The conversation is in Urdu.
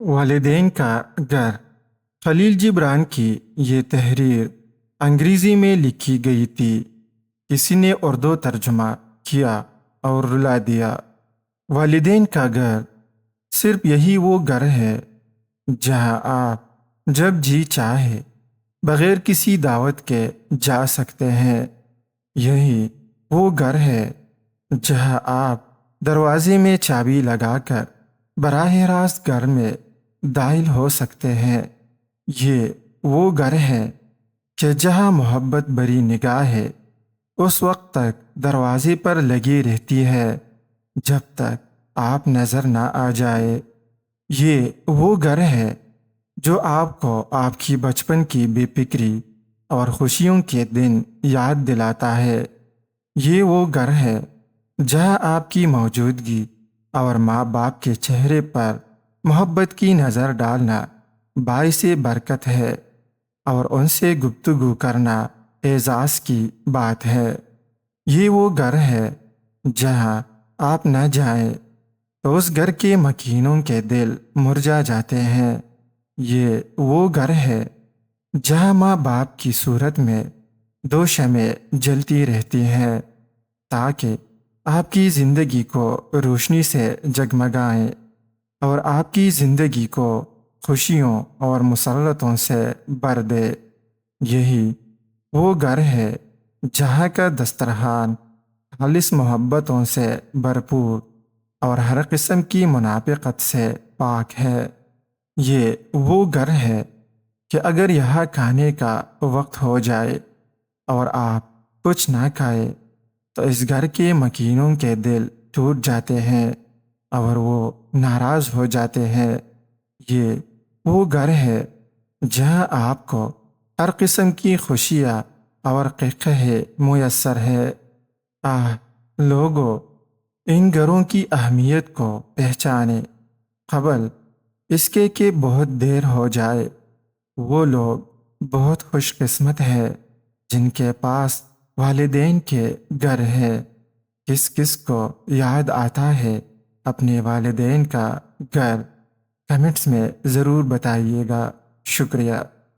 والدین کا گھر۔ خلیل جبران کی یہ تحریر انگریزی میں لکھی گئی تھی، کسی نے اردو ترجمہ کیا اور رلا دیا۔ والدین کا گھر صرف یہی وہ گھر ہے جہاں آپ جب جی چاہے بغیر کسی دعوت کے جا سکتے ہیں۔ یہی وہ گھر ہے جہاں آپ دروازے میں چابی لگا کر براہ راست گھر میں داخل ہو سکتے ہیں۔ یہ وہ گھر ہے کہ جہاں محبت بری نگاہیں اس وقت تک دروازے پر لگی رہتی ہے جب تک آپ نظر نہ آ جائے۔ یہ وہ گھر ہے جو آپ کو آپ کی بچپن کی بے فکری اور خوشیوں کے دن یاد دلاتا ہے۔ یہ وہ گھر ہے جہاں آپ کی موجودگی اور ماں باپ کے چہرے پر محبت کی نظر ڈالنا باعث برکت ہے، اور ان سے گفتگو کرنا اعزاز کی بات ہے۔ یہ وہ گھر ہے جہاں آپ نہ جائیں تو اس گھر کے مکینوں کے دل مرجھا جاتے ہیں۔ یہ وہ گھر ہے جہاں ماں باپ کی صورت میں دو شمعیں جلتی رہتی ہیں تاکہ آپ کی زندگی کو روشنی سے جگمگائیں اور آپ کی زندگی کو خوشیوں اور مسرتوں سے بھر دے۔ یہی وہ گھر ہے جہاں کا دسترخوان خالص محبتوں سے بھرپور اور ہر قسم کی منافقت سے پاک ہے۔ یہ وہ گھر ہے کہ اگر یہاں کھانے کا وقت ہو جائے اور آپ کچھ نہ کھائے تو اس گھر کے مکینوں کے دل ٹوٹ جاتے ہیں اور وہ ناراض ہو جاتے ہیں۔ یہ وہ گھر ہے جہاں آپ کو ہر قسم کی خوشیاں اور قہقہے میسر ہے۔ لوگوں، ان گھروں کی اہمیت کو پہچانیں قبل اس کے کہ بہت دیر ہو جائے۔ وہ لوگ بہت خوش قسمت ہے جن کے پاس والدین کے گھر ہے۔ کس کس کو یاد آتا ہے اپنے والدین کا گھر؟ کمنٹس میں ضرور بتائیے گا۔ شکریہ۔